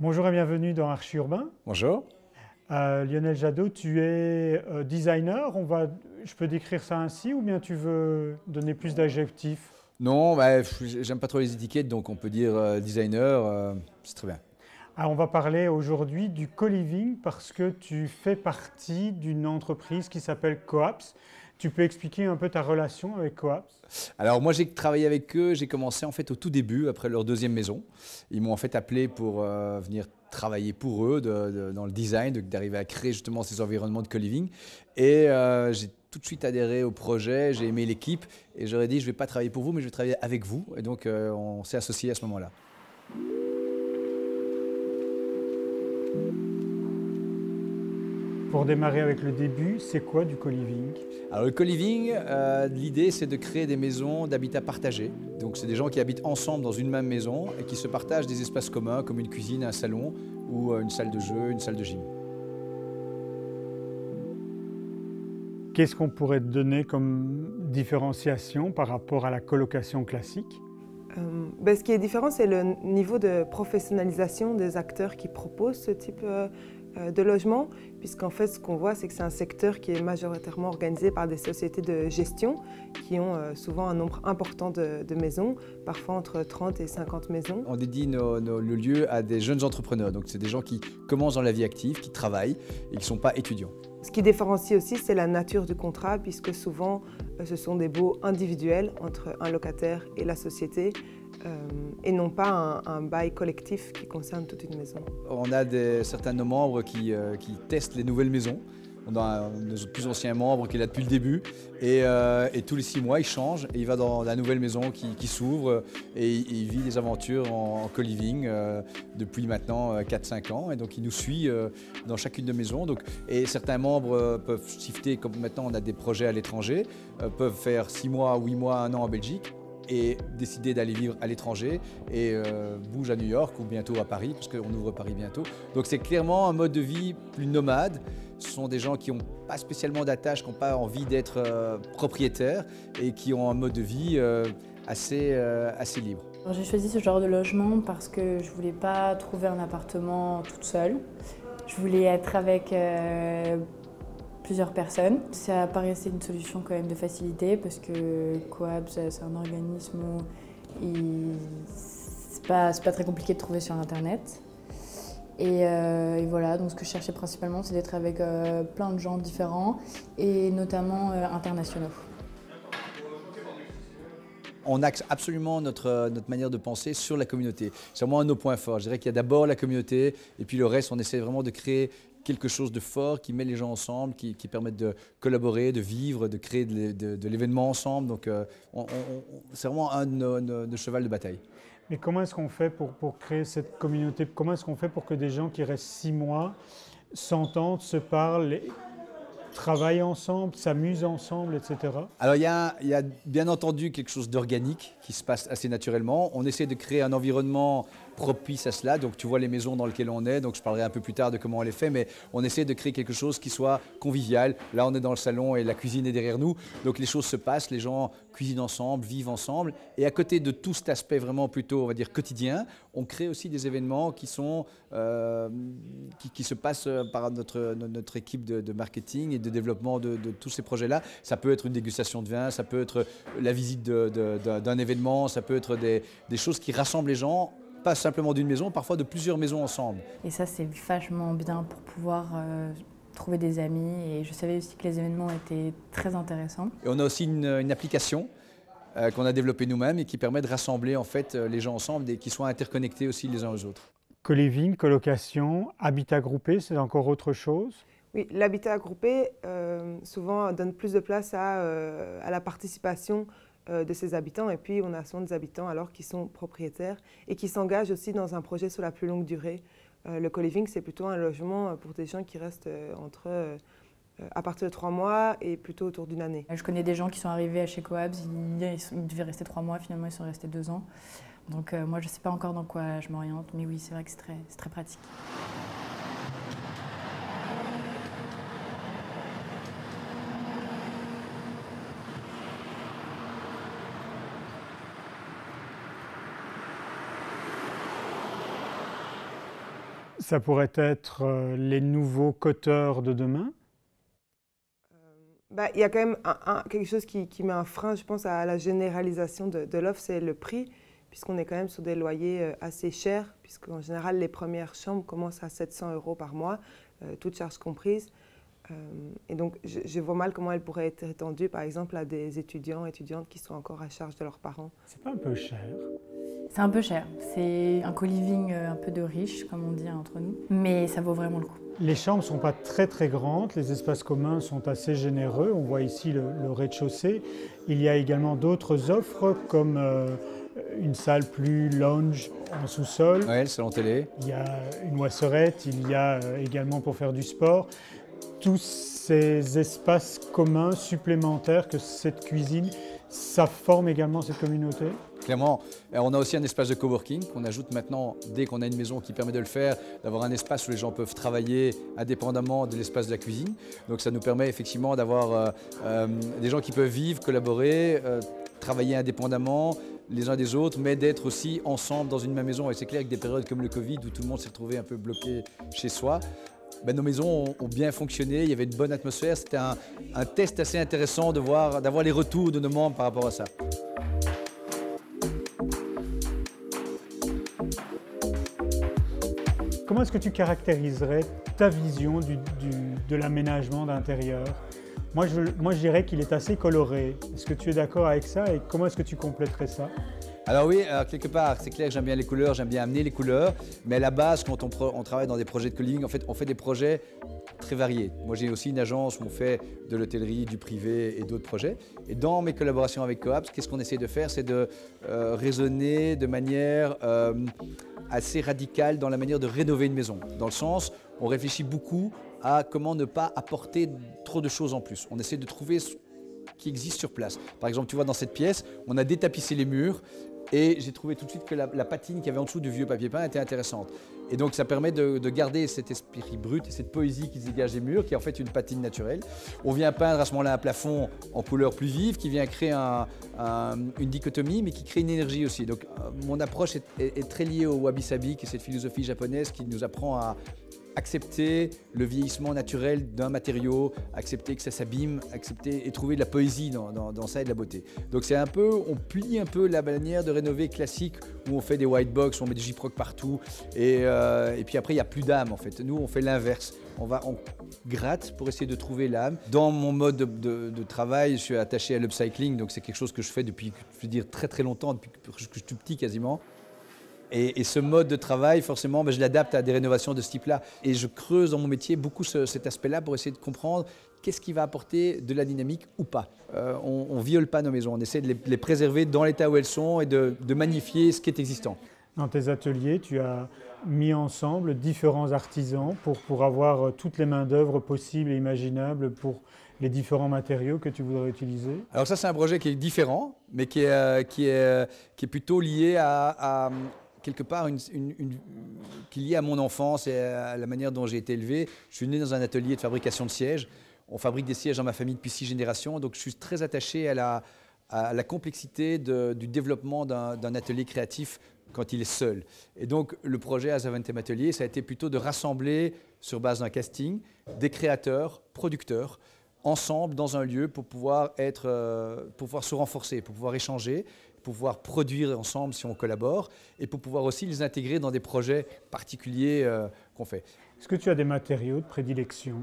Bonjour et bienvenue dans Archi Urbain. Bonjour. Lionel Jadot, tu es designer. Je peux décrire ça ainsi ou bien tu veux donner plus d'adjectifs? Non, j'aime pas trop les étiquettes, donc on peut dire designer, c'est très bien. On va parler aujourd'hui du co-living parce que tu fais partie d'une entreprise qui s'appelle Coaps. Tu peux expliquer un peu ta relation avec Coaps? Alors moi j'ai travaillé avec eux, j'ai commencé en fait au tout début, après leur deuxième maison. Ils m'ont en fait appelé pour venir travailler pour eux dans le design, d'arriver à créer justement ces environnements de co-living. Et j'ai tout de suite adhéré au projet, j'ai aimé l'équipe et j'aurais dit je ne vais pas travailler pour vous mais je vais travailler avec vous. Et donc on s'est associés à ce moment-là. Pour démarrer avec le début, c'est quoi du co-living? Alors le co-living, l'idée c'est de créer des maisons d'habitat partagé. Donc c'est des gens qui habitent ensemble dans une même maison et qui se partagent des espaces communs comme une cuisine, un salon ou une salle de jeu, une salle de gym. Qu'est-ce qu'on pourrait donner comme différenciation par rapport à la colocation classique? Ce qui est différent, c'est le niveau de professionnalisation des acteurs qui proposent ce type de logement, puisqu'en fait, ce qu'on voit, c'est que c'est un secteur qui est majoritairement organisé par des sociétés de gestion qui ont souvent un nombre important de maisons, parfois entre 30 et 50 maisons. On dédie le lieu à des jeunes entrepreneurs, donc c'est des gens qui commencent dans la vie active, qui travaillent et qui ne sont pas étudiants. Ce qui différencie aussi, c'est la nature du contrat, puisque souvent, ce sont des baux individuels entre un locataire et la société, et non pas un bail collectif qui concerne toute une maison. On a certains de nos membres qui testent les nouvelles maisons. On a un de nos plus anciens membres qui est là depuis le début et tous les 6 mois il change et il va dans la nouvelle maison qui s'ouvre et il vit des aventures en co-living depuis maintenant 4-5 ans et donc il nous suit dans chacune de nos maisons. Et certains membres peuvent shifter, comme maintenant on a des projets à l'étranger, peuvent faire 6 mois, 8 mois, 1 an en Belgique et décider d'aller vivre à l'étranger et bouge à New York ou bientôt à Paris parce qu'on ouvre Paris bientôt. Donc c'est clairement un mode de vie plus nomade. Ce sont des gens qui n'ont pas spécialement d'attache, qui n'ont pas envie d'être propriétaires et qui ont un mode de vie assez libre. J'ai choisi ce genre de logement parce que je ne voulais pas trouver un appartement toute seule. Je voulais être avec plusieurs personnes. Ça paraissait une solution quand même de facilité parce que Coaps, c'est un organisme où c'est pas très compliqué de trouver sur Internet. Et voilà, donc ce que je cherchais principalement, c'est d'être avec plein de gens différents et notamment internationaux. On axe absolument notre manière de penser sur la communauté. C'est vraiment un de nos points forts. Je dirais qu'il y a d'abord la communauté et puis le reste, on essaie vraiment de créer quelque chose de fort qui met les gens ensemble, qui permettent de collaborer, de vivre, de créer de l'événement ensemble. Donc c'est vraiment un de nos chevals de bataille. Mais comment est-ce qu'on fait pour créer cette communauté? Comment est-ce qu'on fait pour que des gens qui restent 6 mois s'entendent, se parlent, travaillent ensemble, s'amusent ensemble, etc.? Alors il y a bien entendu quelque chose d'organique qui se passe assez naturellement. On essaie de créer un environnement propice à cela. Donc tu vois les maisons dans lesquelles on est, donc je parlerai un peu plus tard de comment on les fait, mais on essaie de créer quelque chose qui soit convivial. Là on est dans le salon et la cuisine est derrière nous, donc les choses se passent, les gens cuisinent ensemble, vivent ensemble. Et à côté de tout cet aspect vraiment plutôt, on va dire, quotidien, on crée aussi des événements qui se passent par notre équipe de marketing et de développement de tous ces projets-là. Ça peut être une dégustation de vin, ça peut être la visite d'un événement, ça peut être des choses qui rassemblent les gens, pas simplement d'une maison, parfois de plusieurs maisons ensemble. Et ça, c'est vachement bien pour pouvoir trouver des amis. Et je savais aussi que les événements étaient très intéressants. Et on a aussi une application qu'on a développée nous-mêmes et qui permet de rassembler en fait, les gens ensemble et qui soient interconnectés aussi les uns aux autres. Co-living, colocation, habitat groupé, c'est encore autre chose? Oui, l'habitat groupé souvent donne plus de place à la participation de ses habitants, et puis on a souvent des habitants alors qui sont propriétaires et qui s'engagent aussi dans un projet sur la plus longue durée. Le co-living, c'est plutôt un logement pour des gens qui restent à partir de 3 mois et plutôt autour d'une année. Je connais des gens qui sont arrivés chez Coaps, ils devaient rester 3 mois, finalement ils sont restés 2 ans. Donc moi je ne sais pas encore dans quoi je m'oriente, mais oui c'est vrai que c'est très pratique. Ça pourrait être les nouveaux coteurs de demain? Il y a quand même quelque chose qui met un frein, je pense, à la généralisation de l'offre, c'est le prix, puisqu'on est quand même sur des loyers assez chers, puisqu'en général, les premières chambres commencent à 700 € par mois, toutes charges comprises. Et donc, je vois mal comment elle pourrait être étendue, par exemple, à des étudiantes qui sont encore à charge de leurs parents. C'est pas un peu cher? C'est un peu cher. C'est un co-living un peu de riche, comme on dit entre nous. Mais ça vaut vraiment le coup. Les chambres ne sont pas très très grandes, les espaces communs sont assez généreux. On voit ici le rez-de-chaussée. Il y a également d'autres offres comme une salle plus lounge en sous-sol. Ouais, le salon télé. Il y a une moisserette, il y a également pour faire du sport. Tous ces espaces communs supplémentaires que cette cuisine, ça forme également cette communauté? Clairement, on a aussi un espace de coworking qu'on ajoute maintenant dès qu'on a une maison qui permet de le faire, d'avoir un espace où les gens peuvent travailler indépendamment de l'espace de la cuisine. Donc ça nous permet effectivement d'avoir des gens qui peuvent vivre, collaborer, travailler indépendamment les uns des autres, mais d'être aussi ensemble dans une même maison. Et c'est clair que des périodes comme le Covid où tout le monde s'est retrouvé un peu bloqué chez soi, nos maisons ont bien fonctionné, il y avait une bonne atmosphère. C'était un test assez intéressant d'avoir les retours de nos membres par rapport à ça. Comment est-ce que tu caractériserais ta vision de l'aménagement d'intérieur? Moi, je dirais qu'il est assez coloré. Est-ce que tu es d'accord avec ça et comment est-ce que tu compléterais ça? Alors oui, quelque part, c'est clair que j'aime bien les couleurs, j'aime bien amener les couleurs, mais à la base, quand on travaille dans des projets de co-living, en fait, on fait des projets très variés. Moi, j'ai aussi une agence où on fait de l'hôtellerie, du privé et d'autres projets. Et dans mes collaborations avec Coapps, qu'est-ce qu'on essaie de faire? C'est de raisonner de manière assez radicale dans la manière de rénover une maison. Dans le sens, on réfléchit beaucoup à comment ne pas apporter trop de choses en plus. On essaie de trouver ce qui existe sur place. Par exemple, tu vois, dans cette pièce, on a détapissé les murs. Et j'ai trouvé tout de suite que la patine qu'il y avait en dessous du vieux papier peint était intéressante. Et donc ça permet de garder cet esprit brut et cette poésie qui se dégage des murs, qui est en fait une patine naturelle. On vient peindre à ce moment-là un plafond en couleur plus vive, qui vient créer une dichotomie, mais qui crée une énergie aussi. Donc mon approche est très liée au wabi-sabi, qui est cette philosophie japonaise qui nous apprend à accepter le vieillissement naturel d'un matériau, accepter que ça s'abîme, accepter et trouver de la poésie dans ça et de la beauté. Donc c'est un peu, on plie un peu la manière de rénover classique où on fait des white box, on met des gyproc partout et puis après il n'y a plus d'âme en fait. Nous on fait l'inverse, on gratte pour essayer de trouver l'âme. Dans mon mode de travail, je suis attaché à l'upcycling, donc c'est quelque chose que je fais depuis, je veux dire, très très longtemps, depuis que je suis tout petit quasiment. Et ce mode de travail, forcément, je l'adapte à des rénovations de ce type-là. Et je creuse dans mon métier beaucoup cet aspect-là pour essayer de comprendre qu'est-ce qui va apporter de la dynamique ou pas. On ne viole pas nos maisons, on essaie de les préserver dans l'état où elles sont et de magnifier ce qui est existant. Dans tes ateliers, tu as mis ensemble différents artisans pour avoir toutes les main-d'œuvre possibles et imaginables pour les différents matériaux que tu voudrais utiliser. Alors ça, c'est un projet qui est différent, mais qui est plutôt lié à quelque part, qui est lié à mon enfance et à la manière dont j'ai été élevé. Je suis né dans un atelier de fabrication de sièges. On fabrique des sièges dans ma famille depuis 6 générations, donc je suis très attaché à la complexité du développement d'un atelier créatif quand il est seul. Et donc le projet Azaventem Atelier, ça a été plutôt de rassembler sur base d'un casting des créateurs, producteurs, ensemble dans un lieu pour pouvoir se renforcer, pour pouvoir échanger, pour pouvoir produire ensemble si on collabore et pour pouvoir aussi les intégrer dans des projets particuliers qu'on fait. Est-ce que tu as des matériaux de prédilection?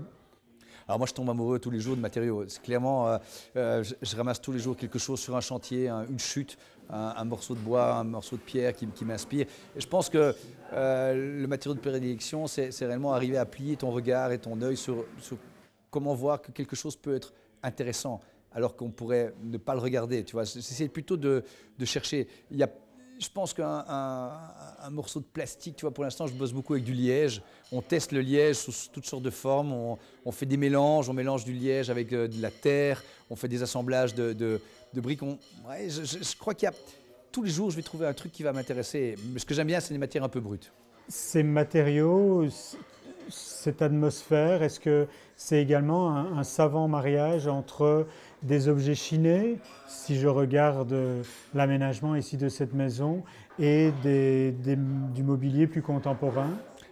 Alors moi je tombe amoureux tous les jours de matériaux. C'est clairement, je ramasse tous les jours quelque chose sur un chantier, une chute, un morceau de bois, un morceau de pierre qui m'inspire. Et je pense que le matériau de prédilection, c'est réellement arriver à plier ton regard et ton œil sur comment voir que quelque chose peut être intéressant alors qu'on pourrait ne pas le regarder. Tu vois, c'est plutôt de chercher. Je pense qu'un morceau de plastique, tu vois, pour l'instant, je bosse beaucoup avec du liège. On teste le liège sous toutes sortes de formes. On fait des mélanges. On mélange du liège avec de la terre. On fait des assemblages de briques. Je crois qu'il y a... Tous les jours, je vais trouver un truc qui va m'intéresser. Ce que j'aime bien, c'est les matières un peu brutes. Ces matériaux, cette atmosphère, est-ce que c'est également un savant mariage entre des objets chinés, si je regarde l'aménagement ici de cette maison, et du mobilier plus contemporain?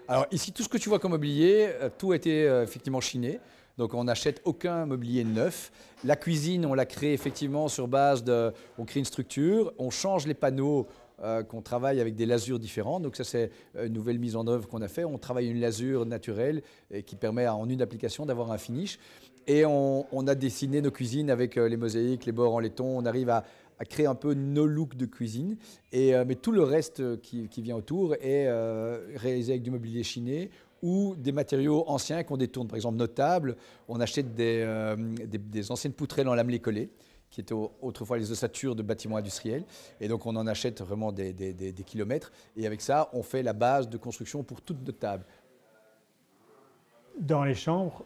Alors ici, tout ce que tu vois comme mobilier, tout a été effectivement chiné. Donc on n'achète aucun mobilier neuf. La cuisine, on l'a crée effectivement sur base de... On crée une structure, on change les panneaux qu'on travaille avec des lasures différentes. Donc ça, c'est une nouvelle mise en œuvre qu'on a fait. On travaille une lasure naturelle et qui permet en une application d'avoir un finish. Et on a dessiné nos cuisines avec les mosaïques, les bords en laiton. On arrive à créer un peu nos looks de cuisine. Mais tout le reste qui vient autour est réalisé avec du mobilier chiné ou des matériaux anciens qu'on détourne. Par exemple, nos tables, on achète des anciennes poutrelles en lamelé collé, qui étaient autrefois les ossatures de bâtiments industriels. Et donc, on en achète vraiment des kilomètres. Et avec ça, on fait la base de construction pour toutes nos tables. Dans les chambres,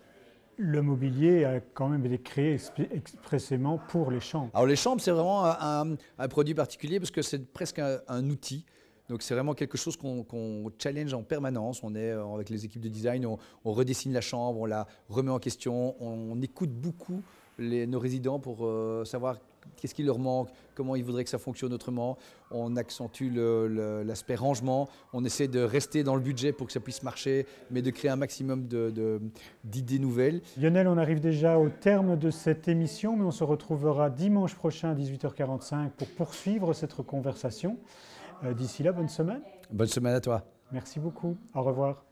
le mobilier a quand même été créé expressément pour les chambres. Alors, les chambres, c'est vraiment un produit particulier parce que c'est presque un outil. Donc c'est vraiment quelque chose qu'on challenge en permanence. On est avec les équipes de design, on redessine la chambre, on la remet en question, on écoute beaucoup nos résidents pour savoir qu'est-ce qui leur manque, comment ils voudraient que ça fonctionne autrement. On accentue l'aspect rangement, on essaie de rester dans le budget pour que ça puisse marcher, mais de créer un maximum d'idées nouvelles. Lionel, on arrive déjà au terme de cette émission, mais on se retrouvera dimanche prochain à 18h45 pour poursuivre cette conversation. D'ici là, bonne semaine. Bonne semaine à toi. Merci beaucoup. Au revoir.